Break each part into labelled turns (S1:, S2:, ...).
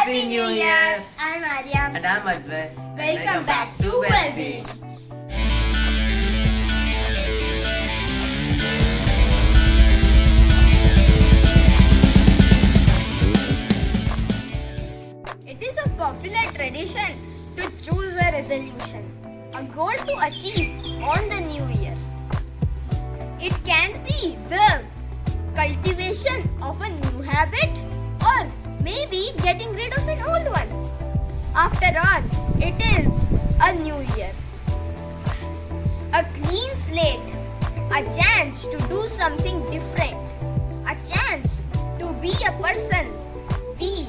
S1: Happy New Year!
S2: I'm Aryam.
S1: And I'm Advait.
S2: Welcome back to Wellbeing. It is a popular tradition to choose a resolution, a goal to achieve on the new year. It can be the cultivation of a new habit or maybe getting rid of an old one. After all, it is a new year. A clean slate, a chance to do something different, a chance to be a person we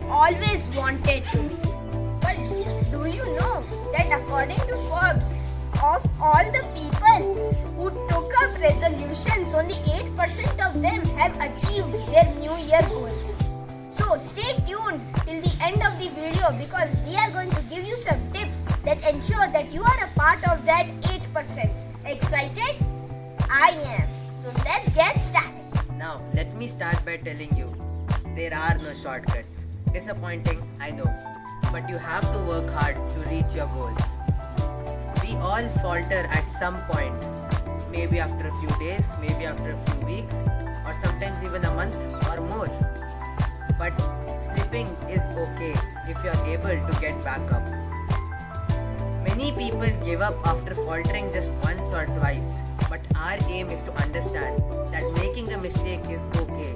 S2: always wanted to be. But do you know that according to Forbes, of all the people who took up resolutions, only 8% of them have achieved their new year goals. So stay tuned till the end of the video because we are going to give you some tips that ensure that you are a part of that 8%. Excited? I am. So let's get started.
S1: Now, let me start by telling you there are no shortcuts. Disappointing, I know. But you have to work hard to reach your goals. We all falter at some point. Maybe after a few days, maybe after a few weeks, or sometimes even a month or more. But slipping is okay if you are able to get back up. Many people give up after faltering just once or twice, but our aim is to understand that making a mistake is okay.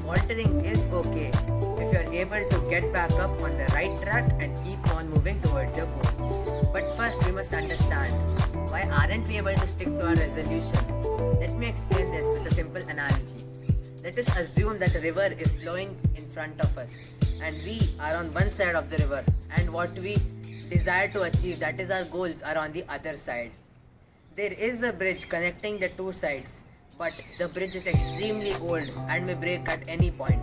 S1: Faltering is okay if you are able to get back up on the right track and keep on moving towards your goals. But first we must understand, why aren't we able to stick to our resolution? Let me explain this with a simple analogy. Let us assume that a river is flowing in front of us and we are on one side of the river and what we desire to achieve, that is our goals, are on the other side. There is a bridge connecting the two sides, but the bridge is extremely old and may break at any point.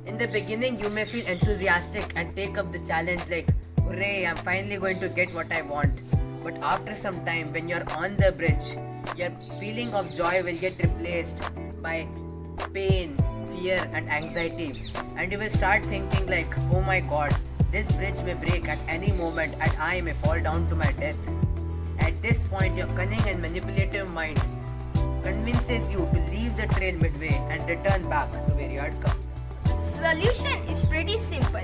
S1: In the beginning, you may feel enthusiastic and take up the challenge like, hooray, I'm finally going to get what I want. But after some time, when you're on the bridge, your feeling of joy will get replaced by pain, fear and anxiety. And you will start thinking like, oh my god, this bridge may break at any moment and I may fall down to my death. At this point, your cunning and manipulative mind convinces you to leave the trail midway and return back to where you had come.
S2: The solution is pretty simple.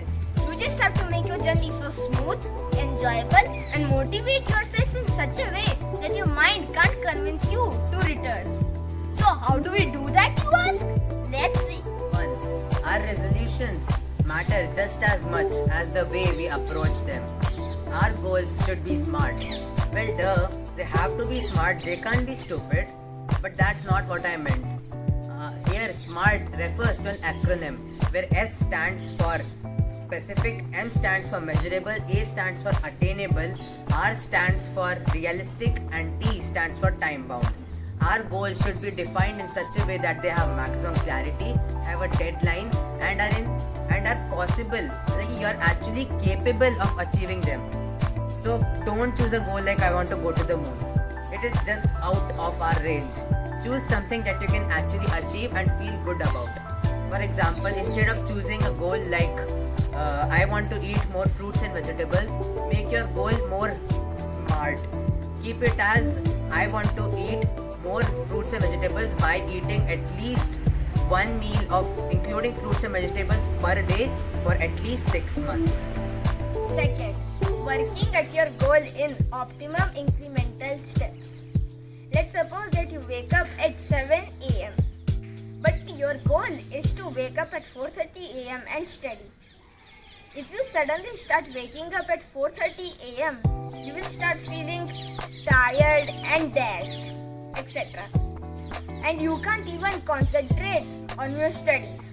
S2: You just have to make your journey so smooth, enjoyable, and motivate yourself in such a way that your mind can't convince you to return. So, how do we do that, you ask? Let's see.
S1: 1. Our resolutions matter just as much as the way we approach them. Our goals should be smart. Well, duh, they have to be smart, they can't be stupid. But that's not what I meant. Here, SMART refers to an acronym where S stands for specific, M stands for measurable, A stands for attainable, R stands for realistic, and T stands for time bound. Our goals should be defined in such a way that they have maximum clarity, have a deadline, and are possible. Like you are actually capable of achieving them. So don't choose a goal like I want to go to the moon. It is just out of our range. Choose something that you can actually achieve and feel good about. For example, instead of choosing a goal like I want to eat more fruits and vegetables, make your goal more smart. Keep it as I want to eat more fruits and vegetables by eating at least one meal of including fruits and vegetables per day for at least 6 months.
S2: Second, working at your goal in optimum incremental steps. Let's suppose that you wake up at 7 a.m. But your goal is to wake up at 4:30 a.m. and study. If you suddenly start waking up at 4:30 a.m., you will start feeling tired and dashed, etc. And you can't even concentrate on your studies.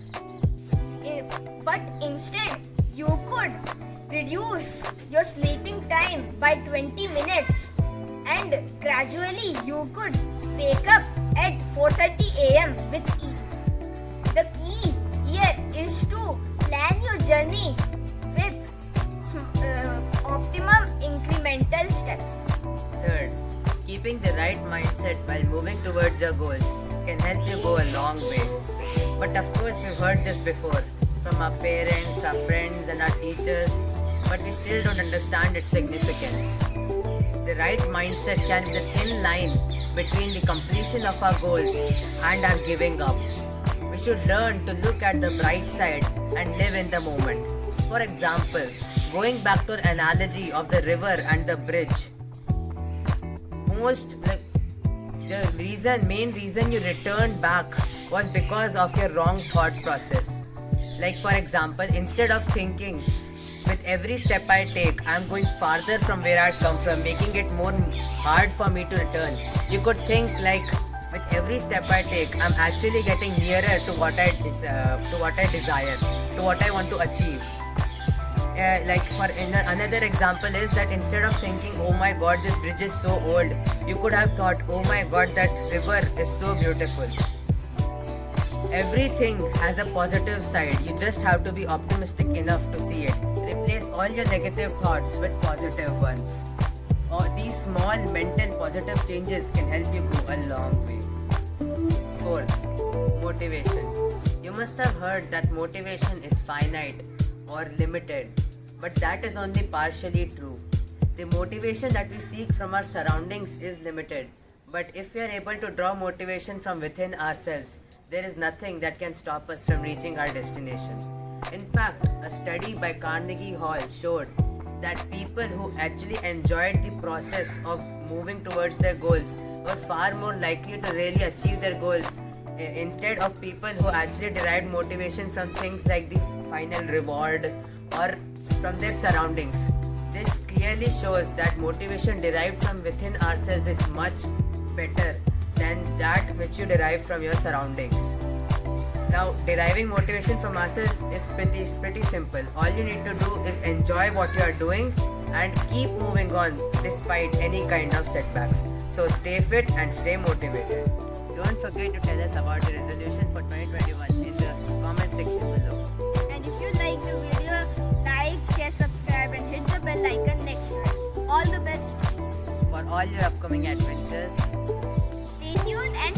S2: But instead, you could reduce your sleeping time by 20 minutes and gradually you could wake up at 4:30 a.m. with ease. The key here is to plan your journey with optimum incremental steps.
S1: Third, keeping the right mindset while moving towards your goals can help you go a long way. But of course, we've heard this before. from our parents, our friends, and our teachers, but we still don't understand its significance. The right mindset can be the thin line between the completion of our goals and our giving up. We should learn to look at the bright side and live in the moment. For example, going back to an analogy of the river and the bridge, main reason you returned back was because of your wrong thought process. Like for example, instead of thinking, with every step I take, I'm going farther from where I come from, making it more hard for me to return. You could think like, with every step I take, I'm actually getting nearer to what I desire, to what I want to achieve. Another example is that instead of thinking, oh my god, this bridge is so old, you could have thought, oh my god, that river is so beautiful. Everything has a positive side. You just have to be optimistic enough to see it. Replace all your negative thoughts with positive ones. These small mental positive changes can help you go a long way. Fourth, motivation. You must have heard that motivation is finite or limited, but that is only partially true. The motivation that we seek from our surroundings is limited, but if we are able to draw motivation from within ourselves, there is nothing that can stop us from reaching our destination. In fact, a study by Carnegie Hall showed that people who actually enjoyed the process of moving towards their goals were far more likely to really achieve their goals instead of people who actually derived motivation from things like the final reward or from their surroundings. This clearly shows that motivation derived from within ourselves is much better than that which you derive from your surroundings. Now, deriving motivation from ourselves is pretty simple. All you need to do is enjoy what you are doing and keep moving on despite any kind of setbacks. So stay fit and stay motivated. Don't forget to tell us about your resolution for 2021 in the comment section below.
S2: And if you like the video, like, share, subscribe and hit the bell icon next to it. All the best.
S1: For all your upcoming adventures,
S2: Stay tuned and